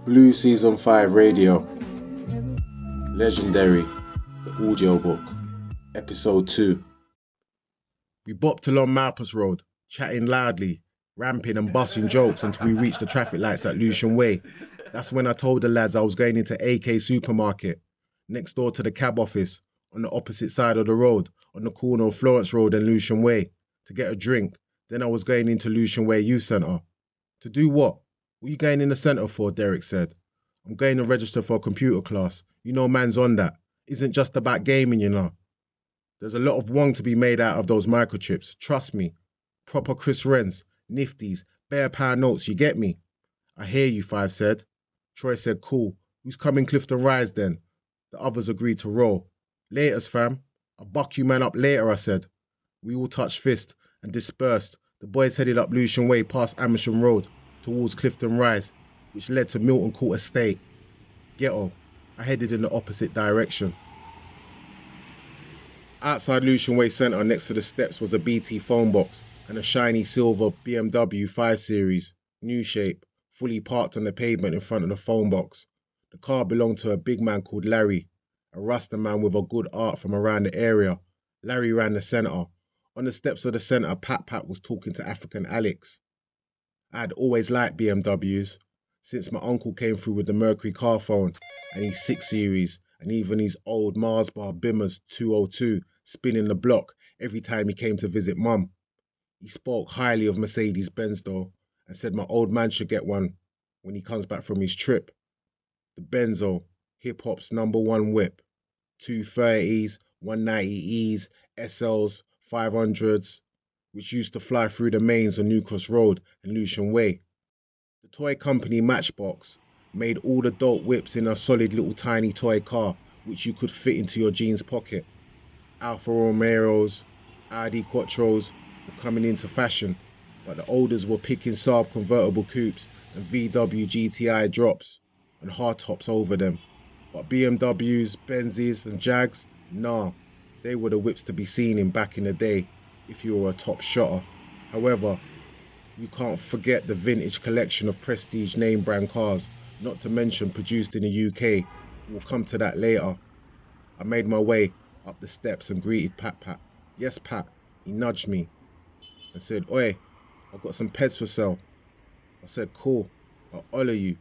Blueseason5radio, legendary, the audiobook, Ep2. We bopped along Malpas Road, chatting loudly, ramping and busting jokes until we reached the traffic lights at Lewisham We. That's when I told the lads I was going into AK Supermarket, next door to the cab office, on the opposite side of the road, on the corner of Florence Road and Lewisham We, to get a drink. Then I was going into Lewisham We Youth Centre. To do what? What are you going in the centre for? Derek said. I'm going to register for a computer class. You know man's on that. Isn't just about gaming, you know. There's a lot of wong to be made out of those microchips. Trust me. Proper Chris Renz, Nifties, bare pound notes, you get me? I hear you, Five said. Troy said, cool. Who's coming Clifton Rise then? The others agreed to roll. Laters, fam. I'll buck you man up later, I said. We all touched fist and dispersed. The boys headed up Lewisham Way past Amersham Road towards Clifton Rise, which led to Milton Court Estate. Ghetto. I headed in the opposite direction. Outside Lewisham Way Centre next to the steps was a BT phone box and a shiny silver BMW 5 Series, new shape, fully parked on the pavement in front of the phone box. The car belonged to a big man called Larry, a Rasta man with a good art from around the area. Larry ran the centre. On the steps of the centre, Pat was talking to African Alex. I had always liked BMWs, since my uncle came through with the Mercury car phone and his 6 Series and even his old Mars Bar Bimmers 202 spinning the block every time he came to visit mum. He spoke highly of Mercedes Benz though and said my old man should get one when he comes back from his trip. The Benzo, hip-hop's #1 whip, 230s, 190Es, SLs, 500s, which used to fly through the mains on New Cross Road and Lewisham Way. The toy company Matchbox made all the dope whips in a solid little tiny toy car which you could fit into your jeans pocket. Alfa Romeos, Audi Quattros were coming into fashion, but the olders were picking Saab convertible coupes and VW GTI drops and hardtops over them. But BMWs, Benzes and Jags, nah, they were the whips to be seen in back in the day if you were a top shotter. However, you can't forget the vintage collection of prestige name brand cars, not to mention produced in the UK. We'll come to that later. I made my way up the steps and greeted Pat. Yes, Pat. He nudged me and said, oi, I've got some peds for sale. I said, cool, I'll holler you.